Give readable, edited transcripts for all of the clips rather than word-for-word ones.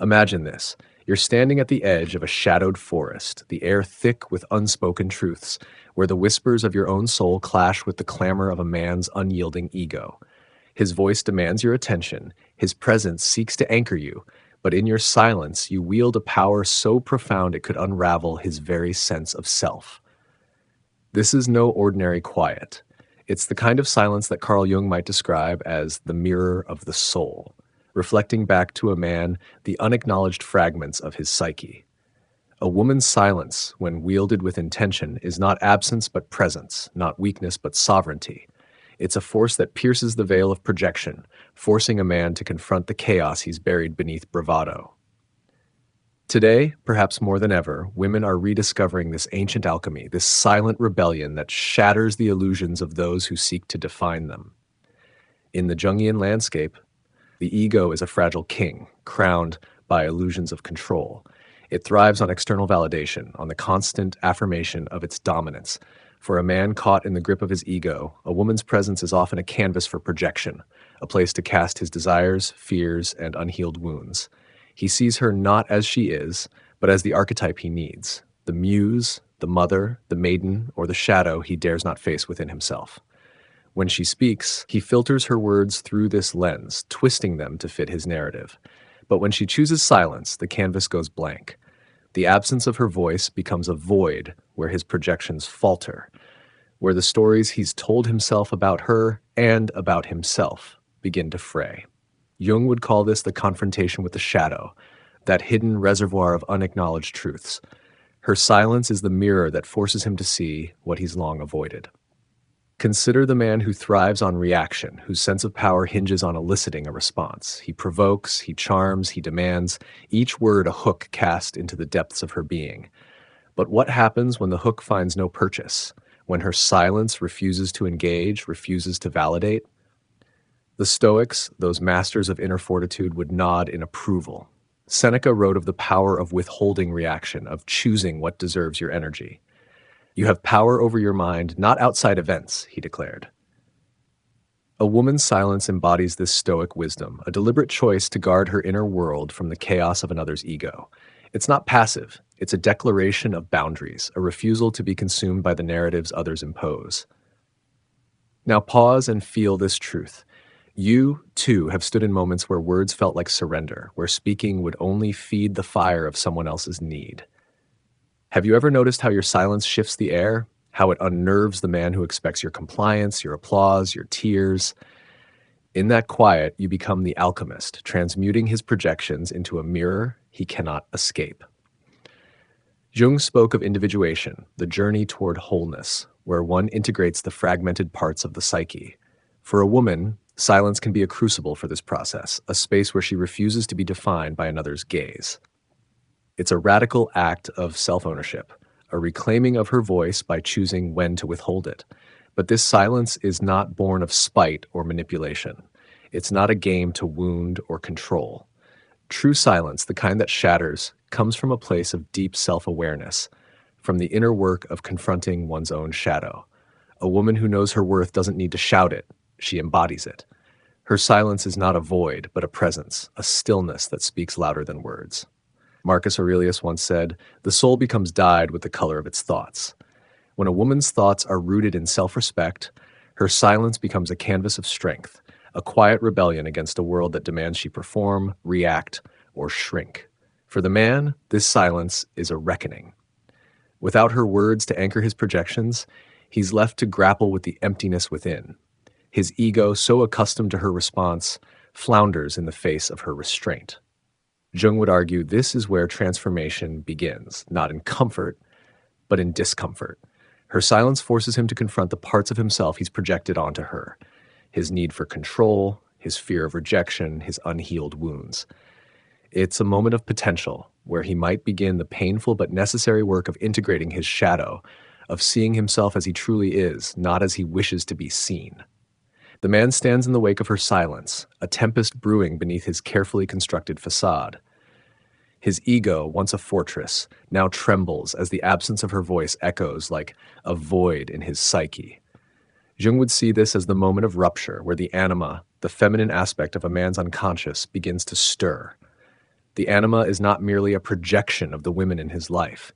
Imagine this. You're standing at the edge of a shadowed forest, the air thick with unspoken truths, where the whispers of your own soul clash with the clamor of a man's unyielding ego. His voice demands your attention, his presence seeks to anchor you, but in your silence you wield a power so profound it could unravel his very sense of self. This is no ordinary quiet. It's the kind of silence that Carl Jung might describe as the mirror of the soul, reflecting back to a man the unacknowledged fragments of his psyche. A woman's silence, when wielded with intention, is not absence but presence, not weakness but sovereignty. It's a force that pierces the veil of projection, forcing a man to confront the chaos he's buried beneath bravado. Today, perhaps more than ever, women are rediscovering this ancient alchemy, this silent rebellion that shatters the illusions of those who seek to define them. In the Jungian landscape, the ego is a fragile king, crowned by illusions of control. It thrives on external validation, on the constant affirmation of its dominance. For a man caught in the grip of his ego, a woman's presence is often a canvas for projection, a place to cast his desires, fears, and unhealed wounds. He sees her not as she is, but as the archetype he needs, the muse, the mother, the maiden, or the shadow he dares not face within himself. When she speaks, he filters her words through this lens, twisting them to fit his narrative. But when she chooses silence, the canvas goes blank. The absence of her voice becomes a void where his projections falter, where the stories he's told himself about her and about himself begin to fray. Jung would call this the confrontation with the shadow, that hidden reservoir of unacknowledged truths. Her silence is the mirror that forces him to see what he's long avoided. Consider the man who thrives on reaction, whose sense of power hinges on eliciting a response. He provokes, he charms, he demands, each word a hook cast into the depths of her being. But what happens when the hook finds no purchase? When her silence refuses to engage, refuses to validate? The Stoics, those masters of inner fortitude, would nod in approval. Seneca wrote of the power of withholding reaction, of choosing what deserves your energy. You have power over your mind, not outside events, he declared. A woman's silence embodies this Stoic wisdom, a deliberate choice to guard her inner world from the chaos of another's ego. It's not passive, it's a declaration of boundaries, a refusal to be consumed by the narratives others impose. Now pause and feel this truth. You, too, have stood in moments where words felt like surrender, where speaking would only feed the fire of someone else's need. Have you ever noticed how your silence shifts the air? How it unnerves the man who expects your compliance, your applause, your tears? In that quiet, you become the alchemist, transmuting his projections into a mirror he cannot escape. Jung spoke of individuation, the journey toward wholeness, where one integrates the fragmented parts of the psyche. For a woman, silence can be a crucible for this process, a space where she refuses to be defined by another's gaze. It's a radical act of self-ownership, a reclaiming of her voice by choosing when to withhold it. But this silence is not born of spite or manipulation. It's not a game to wound or control. True silence, the kind that shatters, comes from a place of deep self-awareness, from the inner work of confronting one's own shadow. A woman who knows her worth doesn't need to shout it, she embodies it. Her silence is not a void, but a presence, a stillness that speaks louder than words. Marcus Aurelius once said, "The soul becomes dyed with the color of its thoughts." When a woman's thoughts are rooted in self-respect, her silence becomes a canvas of strength, a quiet rebellion against a world that demands she perform, react, or shrink. For the man, this silence is a reckoning. Without her words to anchor his projections, he's left to grapple with the emptiness within. His ego, so accustomed to her response, flounders in the face of her restraint. Jung would argue this is where transformation begins, not in comfort, but in discomfort. Her silence forces him to confront the parts of himself he's projected onto her, his need for control, his fear of rejection, his unhealed wounds. It's a moment of potential, where he might begin the painful but necessary work of integrating his shadow, of seeing himself as he truly is, not as he wishes to be seen. The man stands in the wake of her silence, a tempest brewing beneath his carefully constructed facade. His ego, once a fortress, now trembles as the absence of her voice echoes like a void in his psyche. Jung would see this as the moment of rupture, where the anima, the feminine aspect of a man's unconscious, begins to stir. The anima is not merely a projection of the women in his life.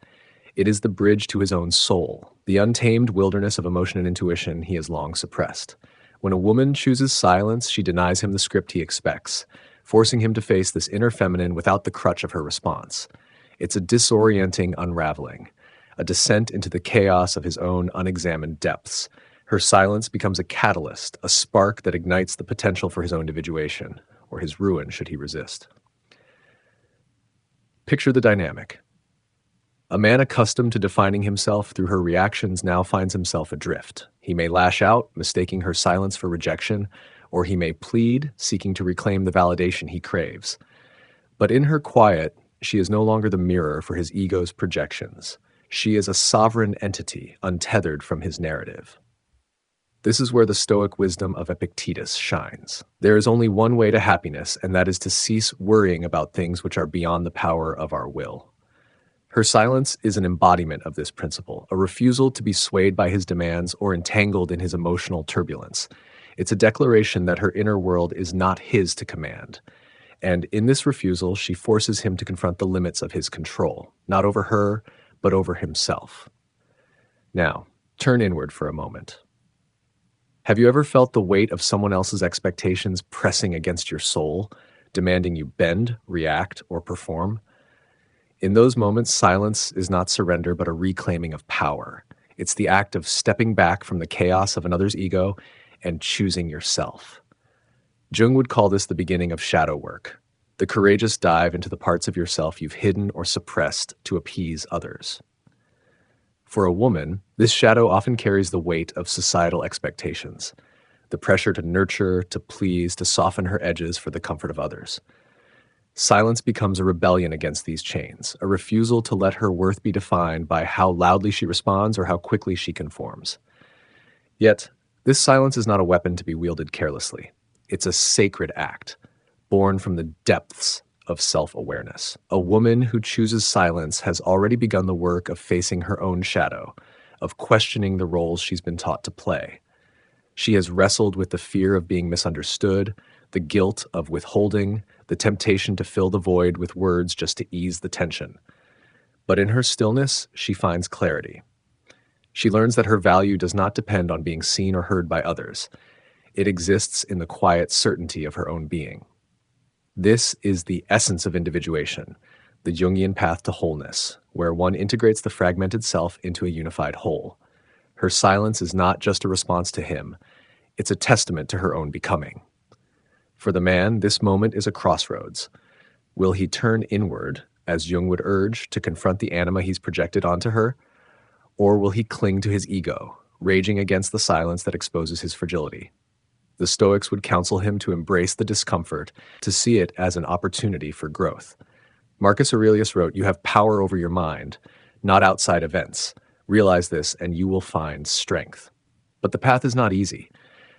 It is the bridge to his own soul, the untamed wilderness of emotion and intuition he has long suppressed. When a woman chooses silence, she denies him the script he expects, forcing him to face this inner feminine without the crutch of her response. It's a disorienting unraveling, a descent into the chaos of his own unexamined depths. Her silence becomes a catalyst, a spark that ignites the potential for his own individuation, or his ruin should he resist. Picture the dynamic. A man accustomed to defining himself through her reactions now finds himself adrift. He may lash out, mistaking her silence for rejection, or he may plead, seeking to reclaim the validation he craves. But in her quiet, she is no longer the mirror for his ego's projections. She is a sovereign entity, untethered from his narrative. This is where the Stoic wisdom of Epictetus shines. There is only one way to happiness, and that is to cease worrying about things which are beyond the power of our will. Her silence is an embodiment of this principle, a refusal to be swayed by his demands or entangled in his emotional turbulence. It's a declaration that her inner world is not his to command. And in this refusal, she forces him to confront the limits of his control, not over her, but over himself. Now, turn inward for a moment. Have you ever felt the weight of someone else's expectations pressing against your soul, demanding you bend, react, or perform? In those moments, silence is not surrender, but a reclaiming of power. It's the act of stepping back from the chaos of another's ego and choosing yourself. Jung would call this the beginning of shadow work, the courageous dive into the parts of yourself you've hidden or suppressed to appease others. For a woman, this shadow often carries the weight of societal expectations, the pressure to nurture, to please, to soften her edges for the comfort of others. Silence becomes a rebellion against these chains, a refusal to let her worth be defined by how loudly she responds or how quickly she conforms. Yet, this silence is not a weapon to be wielded carelessly. It's a sacred act, born from the depths of self-awareness. A woman who chooses silence has already begun the work of facing her own shadow, of questioning the roles she's been taught to play. She has wrestled with the fear of being misunderstood, the guilt of withholding, the temptation to fill the void with words just to ease the tension. But in her stillness, she finds clarity. She learns that her value does not depend on being seen or heard by others. It exists in the quiet certainty of her own being. This is the essence of individuation, the Jungian path to wholeness, where one integrates the fragmented self into a unified whole. Her silence is not just a response to him, it's a testament to her own becoming. For the man, this moment is a crossroads. Will he turn inward, as Jung would urge, to confront the anima he's projected onto her? Or will he cling to his ego, raging against the silence that exposes his fragility? The Stoics would counsel him to embrace the discomfort, to see it as an opportunity for growth. Marcus Aurelius wrote, "You have power over your mind, not outside events. Realize this and you will find strength." But the path is not easy.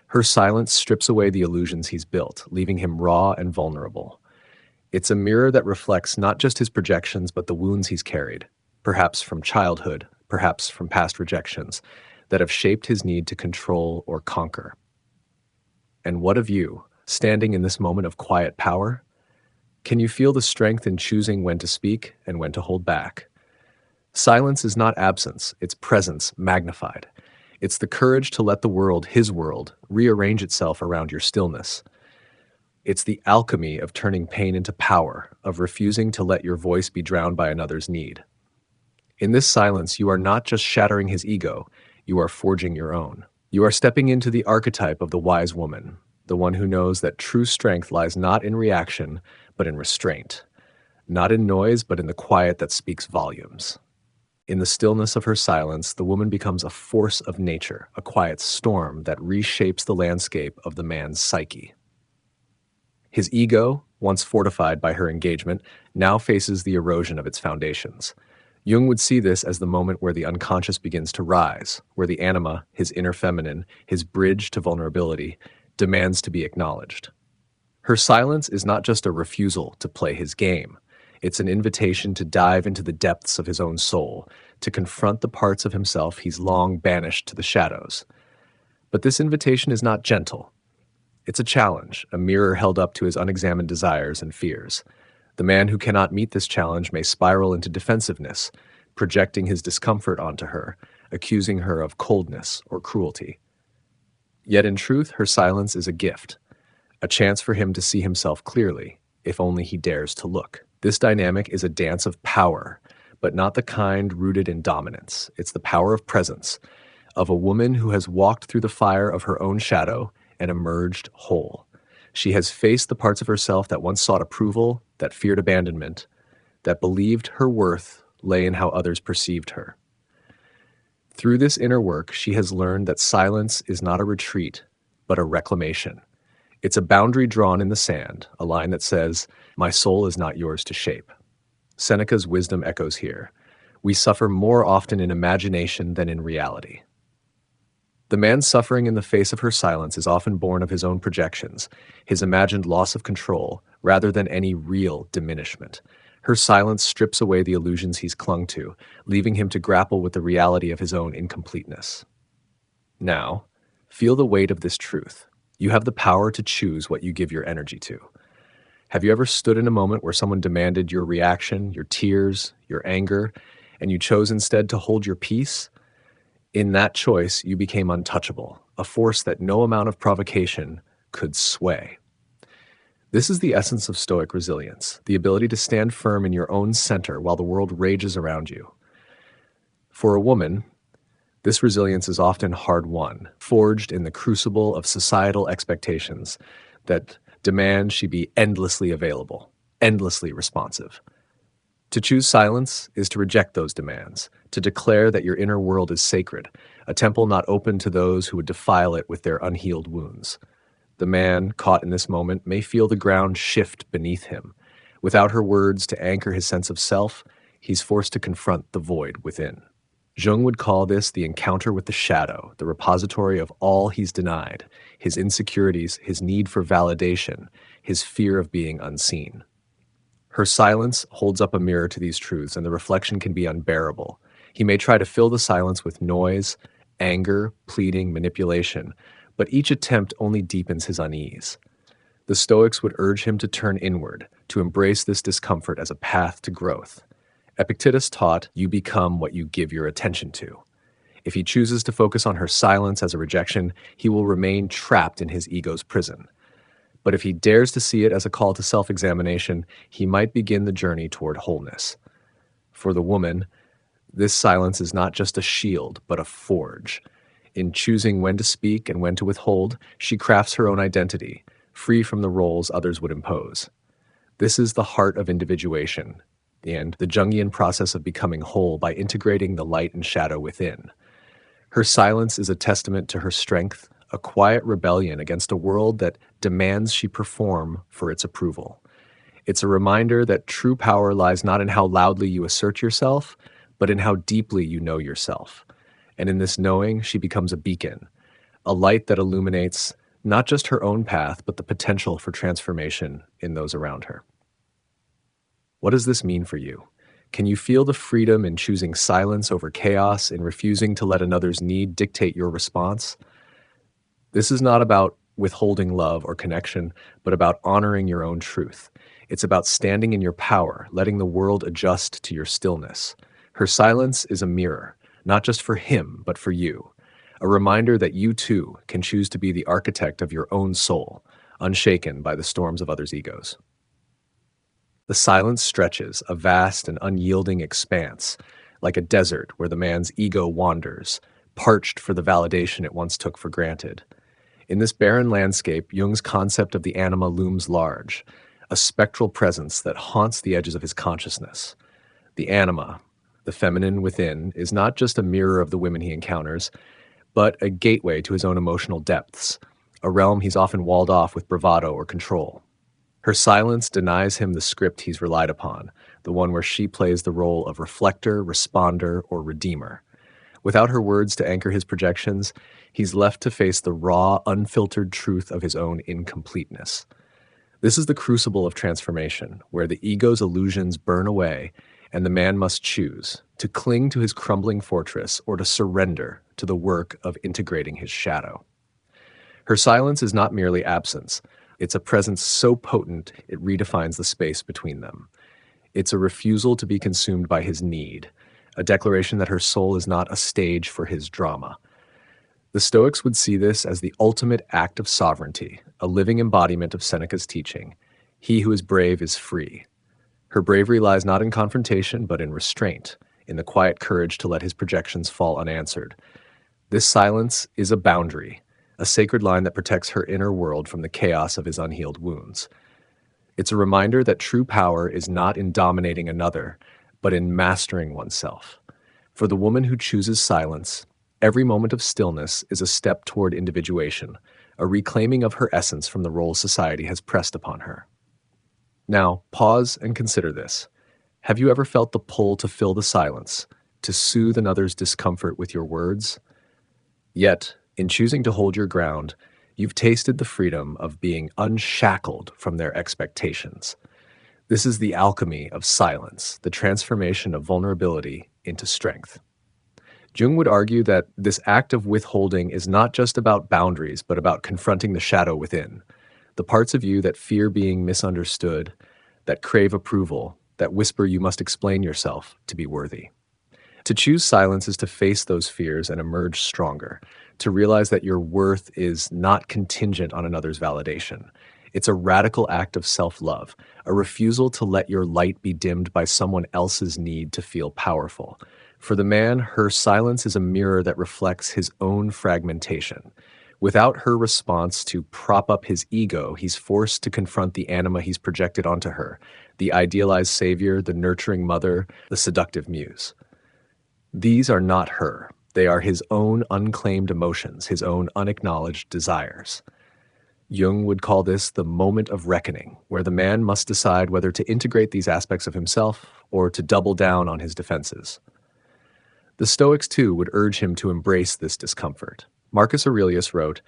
Her silence strips away the illusions he's built, leaving him raw and vulnerable. It's a mirror that reflects not just his projections, but the wounds he's carried, perhaps from childhood, perhaps from past rejections, that have shaped his need to control or conquer. And what of you, standing in this moment of quiet power? Can you feel the strength in choosing when to speak and when to hold back? Silence is not absence, it's presence magnified. It's the courage to let the world, his world, rearrange itself around your stillness. It's the alchemy of turning pain into power, of refusing to let your voice be drowned by another's need. In this silence, you are not just shattering his ego, you are forging your own. You are stepping into the archetype of the wise woman, the one who knows that true strength lies not in reaction, but in restraint. Not in noise, but in the quiet that speaks volumes. In the stillness of her silence, the woman becomes a force of nature, a quiet storm that reshapes the landscape of the man's psyche. His ego, once fortified by her engagement, now faces the erosion of its foundations. Jung would see this as the moment where the unconscious begins to rise, where the anima, his inner feminine, his bridge to vulnerability, demands to be acknowledged. Her silence is not just a refusal to play his game. It's an invitation to dive into the depths of his own soul, to confront the parts of himself he's long banished to the shadows. But this invitation is not gentle. It's a challenge, a mirror held up to his unexamined desires and fears. The man who cannot meet this challenge may spiral into defensiveness, projecting his discomfort onto her, accusing her of coldness or cruelty. Yet in truth, her silence is a gift, a chance for him to see himself clearly, if only he dares to look. This dynamic is a dance of power, but not the kind rooted in dominance. It's the power of presence, of a woman who has walked through the fire of her own shadow and emerged whole. She has faced the parts of herself that once sought approval, that feared abandonment, that believed her worth lay in how others perceived her. Through this inner work, she has learned that silence is not a retreat, but a reclamation. It's a boundary drawn in the sand, a line that says, "My soul is not yours to shape." Seneca's wisdom echoes here. We suffer more often in imagination than in reality. The man suffering in the face of her silence is often born of his own projections, his imagined loss of control, rather than any real diminishment. Her silence strips away the illusions he's clung to, leaving him to grapple with the reality of his own incompleteness. Now, feel the weight of this truth. You have the power to choose what you give your energy to. Have you ever stood in a moment where someone demanded your reaction, your tears, your anger, and you chose instead to hold your peace? In that choice, you became untouchable, a force that no amount of provocation could sway. This is the essence of Stoic resilience, the ability to stand firm in your own center while the world rages around you. For a woman, this resilience is often hard-won, forged in the crucible of societal expectations that demand she be endlessly available, endlessly responsive. To choose silence is to reject those demands, to declare that your inner world is sacred, a temple not open to those who would defile it with their unhealed wounds. The man, caught in this moment, may feel the ground shift beneath him. Without her words to anchor his sense of self, he's forced to confront the void within. Jung would call this the encounter with the shadow, the repository of all he's denied, his insecurities, his need for validation, his fear of being unseen. Her silence holds up a mirror to these truths, and the reflection can be unbearable. He may try to fill the silence with noise, anger, pleading, manipulation, but each attempt only deepens his unease. The Stoics would urge him to turn inward, to embrace this discomfort as a path to growth. Epictetus taught, "You become what you give your attention to." If he chooses to focus on her silence as a rejection, he will remain trapped in his ego's prison. But if he dares to see it as a call to self-examination, he might begin the journey toward wholeness. For the woman, this silence is not just a shield, but a forge. In choosing when to speak and when to withhold, she crafts her own identity, free from the roles others would impose. This is the heart of individuation, and the Jungian process of becoming whole by integrating the light and shadow within. Her silence is a testament to her strength, a quiet rebellion against a world that demands she perform for its approval. It's a reminder that true power lies not in how loudly you assert yourself, but in how deeply you know yourself. And in this knowing, she becomes a beacon, a light that illuminates not just her own path, but the potential for transformation in those around her. What does this mean for you? Can you feel the freedom in choosing silence over chaos, in refusing to let another's need dictate your response? This is not about withholding love or connection, but about honoring your own truth. It's about standing in your power, letting the world adjust to your stillness. Her silence is a mirror, not just for him, but for you. A reminder that you too can choose to be the architect of your own soul, unshaken by the storms of others' egos. The silence stretches, a vast and unyielding expanse, like a desert where the man's ego wanders, parched for the validation it once took for granted. In this barren landscape, Jung's concept of the anima looms large, a spectral presence that haunts the edges of his consciousness. The anima, the feminine within, is not just a mirror of the women he encounters, but a gateway to his own emotional depths, a realm he's often walled off with bravado or control. Her silence denies him the script he's relied upon, the one where she plays the role of reflector, responder, or redeemer. Without her words to anchor his projections, he's left to face the raw, unfiltered truth of his own incompleteness. This is the crucible of transformation, where the ego's illusions burn away, and the man must choose to cling to his crumbling fortress or to surrender to the work of integrating his shadow. Her silence is not merely absence, It's a presence so potent it redefines the space between them. It's a refusal to be consumed by his need, a declaration that her soul is not a stage for his drama. The Stoics would see this as the ultimate act of sovereignty, a living embodiment of Seneca's teaching. He who is brave is free. Her bravery lies not in confrontation, but in restraint, in the quiet courage to let his projections fall unanswered. This silence is a boundary, a sacred line that protects her inner world from the chaos of his unhealed wounds. It's a reminder that true power is not in dominating another, but in mastering oneself. For the woman who chooses silence, every moment of stillness is a step toward individuation, a reclaiming of her essence from the role society has pressed upon her. Now, pause and consider this. Have you ever felt the pull to fill the silence, to soothe another's discomfort with your words? Yet, in choosing to hold your ground, you've tasted the freedom of being unshackled from their expectations. This is the alchemy of silence, the transformation of vulnerability into strength. Jung would argue that this act of withholding is not just about boundaries, but about confronting the shadow within, the parts of you that fear being misunderstood, that crave approval, that whisper you must explain yourself to be worthy. To choose silence is to face those fears and emerge stronger, to realize that your worth is not contingent on another's validation. It's a radical act of self-love, a refusal to let your light be dimmed by someone else's need to feel powerful. For the man, her silence is a mirror that reflects his own fragmentation. Without her response to prop up his ego, he's forced to confront the anima he's projected onto her, the idealized savior, the nurturing mother, the seductive muse. These are not her. They are his own unclaimed emotions, his own unacknowledged desires. Jung would call this the moment of reckoning, where the man must decide whether to integrate these aspects of himself or to double down on his defenses. The Stoics, too, would urge him to embrace this discomfort. Marcus Aurelius wrote,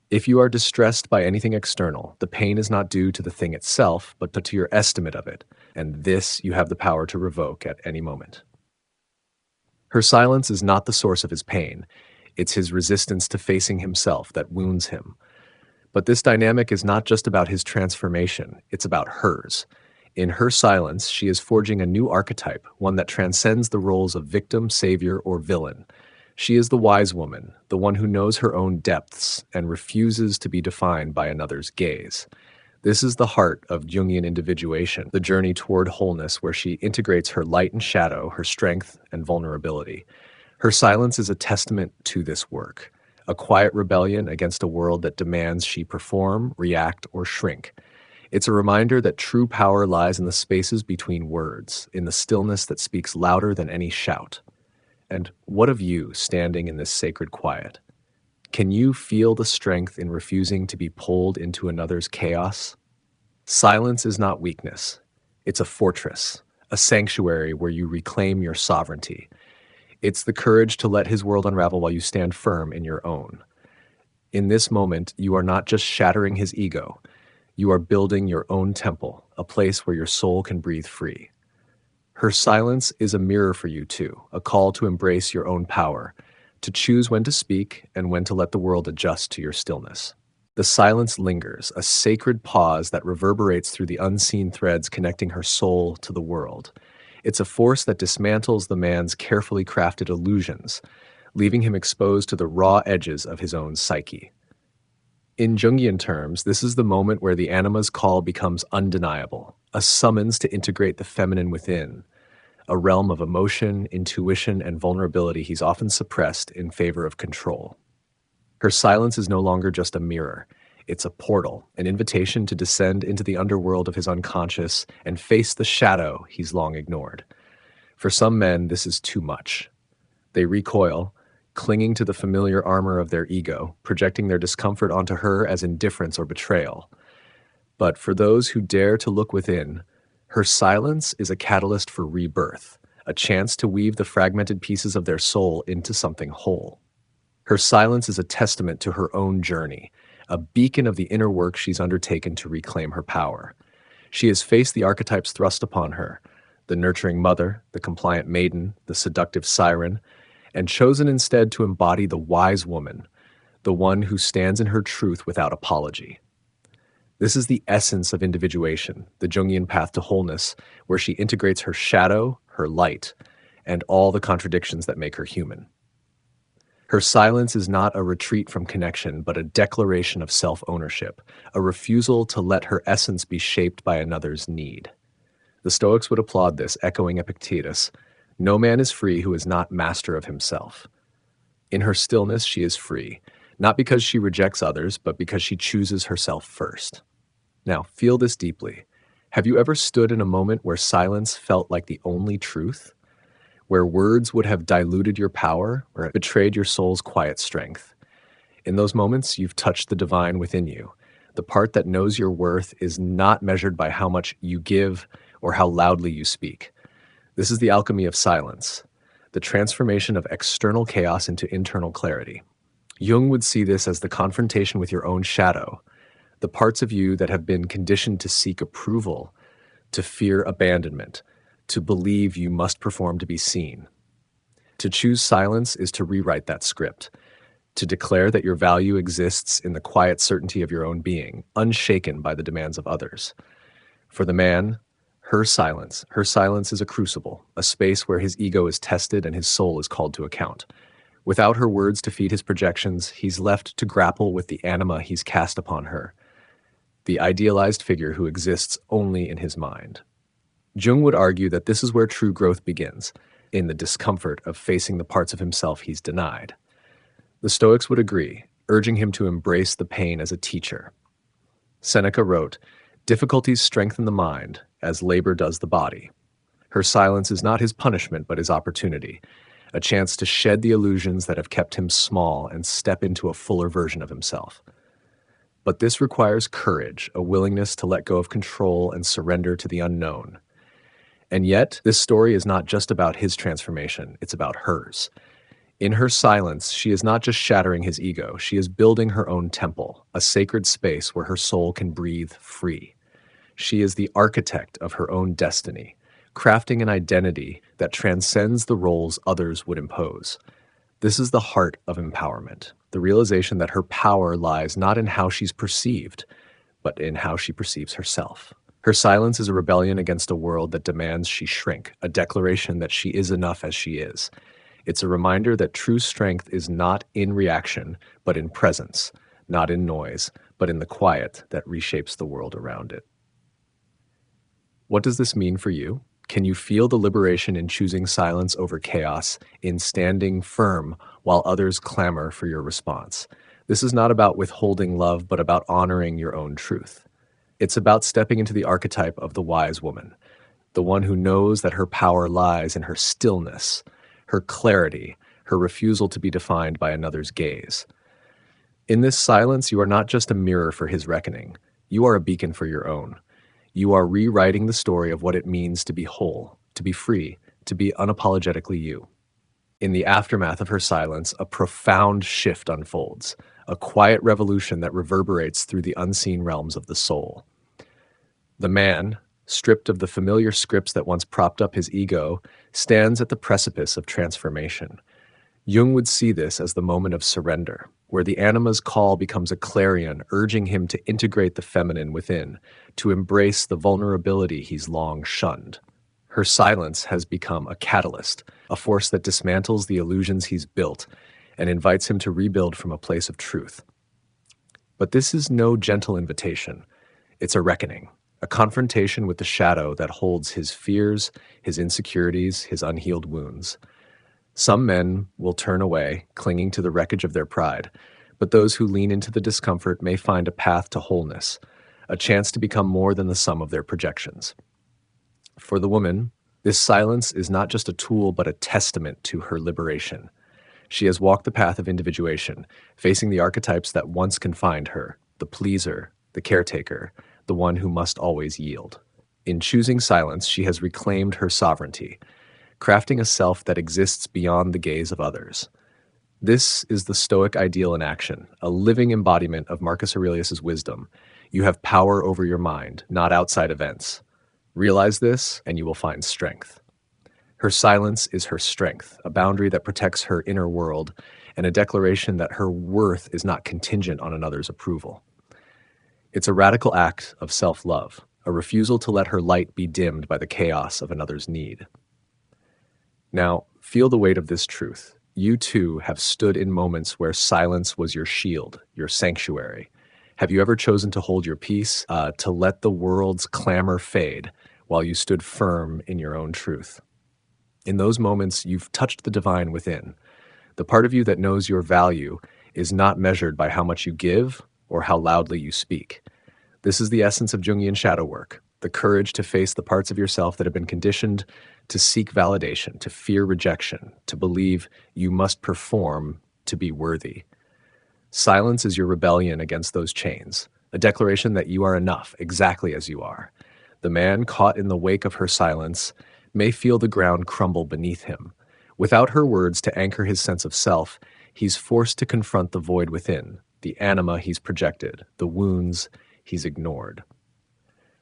"If you are distressed by anything external, the pain is not due to the thing itself, but to your estimate of it, and this you have the power to revoke at any moment." Her silence is not the source of his pain. It's his resistance to facing himself that wounds him. But this dynamic is not just about his transformation, it's about hers. In her silence, she is forging a new archetype, one that transcends the roles of victim, savior, or villain. She is the wise woman, the one who knows her own depths and refuses to be defined by another's gaze. This is the heart of Jungian individuation, the journey toward wholeness where she integrates her light and shadow, her strength and vulnerability. Her silence is a testament to this work, a quiet rebellion against a world that demands she perform, react, or shrink. It's a reminder that true power lies in the spaces between words, in the stillness that speaks louder than any shout. And what of you standing in this sacred quiet? Can you feel the strength in refusing to be pulled into another's chaos? Silence is not weakness. It's a fortress, a sanctuary where you reclaim your sovereignty. It's the courage to let his world unravel while you stand firm in your own. In this moment, you are not just shattering his ego. You are building your own temple, a place where your soul can breathe free. Her silence is a mirror for you too, a call to embrace your own power, to choose when to speak and when to let the world adjust to your stillness. The silence lingers, a sacred pause that reverberates through the unseen threads connecting her soul to the world. It's a force that dismantles the man's carefully crafted illusions, leaving him exposed to the raw edges of his own psyche. In Jungian terms, this is the moment where the anima's call becomes undeniable, a summons to integrate the feminine within, a realm of emotion, intuition, and vulnerability he's often suppressed in favor of control. Her silence is no longer just a mirror. It's a portal, an invitation to descend into the underworld of his unconscious and face the shadow he's long ignored. For some men, this is too much. They recoil, clinging to the familiar armor of their ego, projecting their discomfort onto her as indifference or betrayal. But for those who dare to look within, her silence is a catalyst for rebirth, a chance to weave the fragmented pieces of their soul into something whole. Her silence is a testament to her own journey, a beacon of the inner work she's undertaken to reclaim her power. She has faced the archetypes thrust upon her, the nurturing mother, the compliant maiden, the seductive siren, and chosen instead to embody the wise woman, the one who stands in her truth without apology. This is the essence of individuation, the Jungian path to wholeness, where she integrates her shadow, her light, and all the contradictions that make her human. Her silence is not a retreat from connection, but a declaration of self-ownership, a refusal to let her essence be shaped by another's need. The Stoics would applaud this, echoing Epictetus, "No man is free who is not master of himself." In her stillness, she is free, not because she rejects others, but because she chooses herself first. Now, feel this deeply. Have you ever stood in a moment where silence felt like the only truth? Where words would have diluted your power or betrayed your soul's quiet strength? In those moments, you've touched the divine within you. The part that knows your worth is not measured by how much you give or how loudly you speak. This is the alchemy of silence, the transformation of external chaos into internal clarity. Jung would see this as the confrontation with your own shadow, the parts of you that have been conditioned to seek approval, to fear abandonment, to believe you must perform to be seen. To choose silence is to rewrite that script, to declare that your value exists in the quiet certainty of your own being, unshaken by the demands of others. For the man, her silence is a crucible, a space where his ego is tested and his soul is called to account. Without her words to feed his projections, he's left to grapple with the anima he's cast upon her, the idealized figure who exists only in his mind. Jung would argue that this is where true growth begins, in the discomfort of facing the parts of himself he's denied. The Stoics would agree, urging him to embrace the pain as a teacher. Seneca wrote, "Difficulties strengthen the mind, as labor does the body." Her silence is not his punishment, but his opportunity, a chance to shed the illusions that have kept him small and step into a fuller version of himself. But this requires courage, a willingness to let go of control and surrender to the unknown. And yet, this story is not just about his transformation, it's about hers. In her silence, she is not just shattering his ego, she is building her own temple, a sacred space where her soul can breathe free. She is the architect of her own destiny, crafting an identity that transcends the roles others would impose. This is the heart of empowerment, the realization that her power lies not in how she's perceived, but in how she perceives herself. Her silence is a rebellion against a world that demands she shrink, a declaration that she is enough as she is. It's a reminder that true strength is not in reaction, but in presence, not in noise, but in the quiet that reshapes the world around it. What does this mean for you? Can you feel the liberation in choosing silence over chaos, in standing firm while others clamor for your response? This is not about withholding love, but about honoring your own truth. It's about stepping into the archetype of the wise woman, the one who knows that her power lies in her stillness, her clarity, her refusal to be defined by another's gaze. In this silence, you are not just a mirror for his reckoning. You are a beacon for your own. You are rewriting the story of what it means to be whole, to be free, to be unapologetically you. In the aftermath of her silence, a profound shift unfolds, a quiet revolution that reverberates through the unseen realms of the soul. The man, stripped of the familiar scripts that once propped up his ego, stands at the precipice of transformation. Jung would see this as the moment of surrender, where the anima's call becomes a clarion urging him to integrate the feminine within, to embrace the vulnerability he's long shunned. Her silence has become a catalyst, a force that dismantles the illusions he's built and invites him to rebuild from a place of truth. But this is no gentle invitation. It's a reckoning, a confrontation with the shadow that holds his fears, his insecurities, his unhealed wounds. Some men will turn away, clinging to the wreckage of their pride, but those who lean into the discomfort may find a path to wholeness, a chance to become more than the sum of their projections. For the woman, this silence is not just a tool, but a testament to her liberation. She has walked the path of individuation, facing the archetypes that once confined her, the pleaser, the caretaker, the one who must always yield. In choosing silence, she has reclaimed her sovereignty, crafting a self that exists beyond the gaze of others. This is the Stoic ideal in action, a living embodiment of Marcus Aurelius's wisdom. You have power over your mind, not outside events. Realize this, and you will find strength. Her silence is her strength, a boundary that protects her inner world, and a declaration that her worth is not contingent on another's approval. It's a radical act of self-love, a refusal to let her light be dimmed by the chaos of another's need. Now, feel the weight of this truth. You too have stood in moments where silence was your shield, your sanctuary. Have you ever chosen to hold your peace, to let the world's clamor fade while you stood firm in your own truth? In those moments, you've touched the divine within. The part of you that knows your value is not measured by how much you give or how loudly you speak. This is the essence of Jungian shadow work, the courage to face the parts of yourself that have been conditioned to seek validation, to fear rejection, to believe you must perform to be worthy. Silence is your rebellion against those chains, a declaration that you are enough, exactly as you are. The man caught in the wake of her silence may feel the ground crumble beneath him. Without her words to anchor his sense of self, he's forced to confront the void within, the anima he's projected, the wounds he's ignored.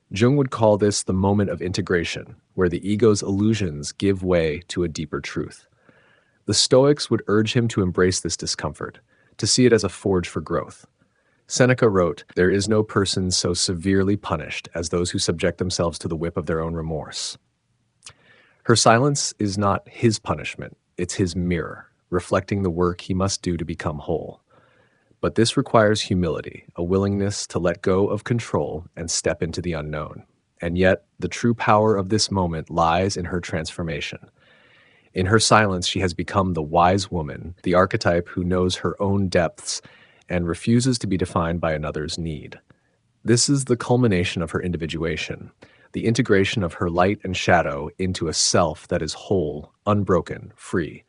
Jung would call this the moment of integration, where the ego's illusions give way to a deeper truth. The Stoics would urge him to embrace this discomfort, to see it as a forge for growth. Seneca wrote, "There is no person so severely punished as those who subject themselves to the whip of their own remorse." Her silence is not his punishment, it's his mirror, reflecting the work he must do to become whole. But this requires humility, a willingness to let go of control and step into the unknown. And yet, the true power of this moment lies in her transformation. In her silence, she has become the wise woman, the archetype who knows her own depths and refuses to be defined by another's need. This is the culmination of her individuation, the integration of her light and shadow into a self that is whole, unbroken, free.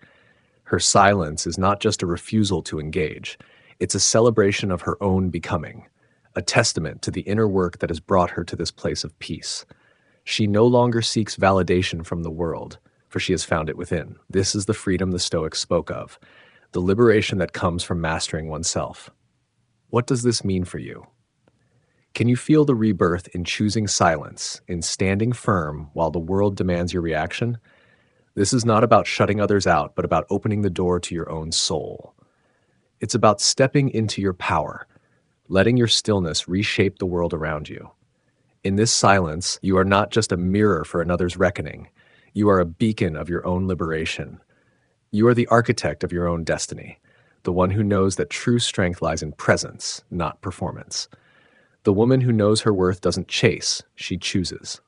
Her silence is not just a refusal to engage. It's a celebration of her own becoming, a testament to the inner work that has brought her to this place of peace. She no longer seeks validation from the world, for she has found it within. This is the freedom the Stoics spoke of, the liberation that comes from mastering oneself. What does this mean for you? Can you feel the rebirth in choosing silence, in standing firm while the world demands your reaction? This is not about shutting others out, but about opening the door to your own soul. It's about stepping into your power, letting your stillness reshape the world around you. In this silence, you are not just a mirror for another's reckoning. You are a beacon of your own liberation. You are the architect of your own destiny, the one who knows that true strength lies in presence, not performance. The woman who knows her worth doesn't chase, she chooses.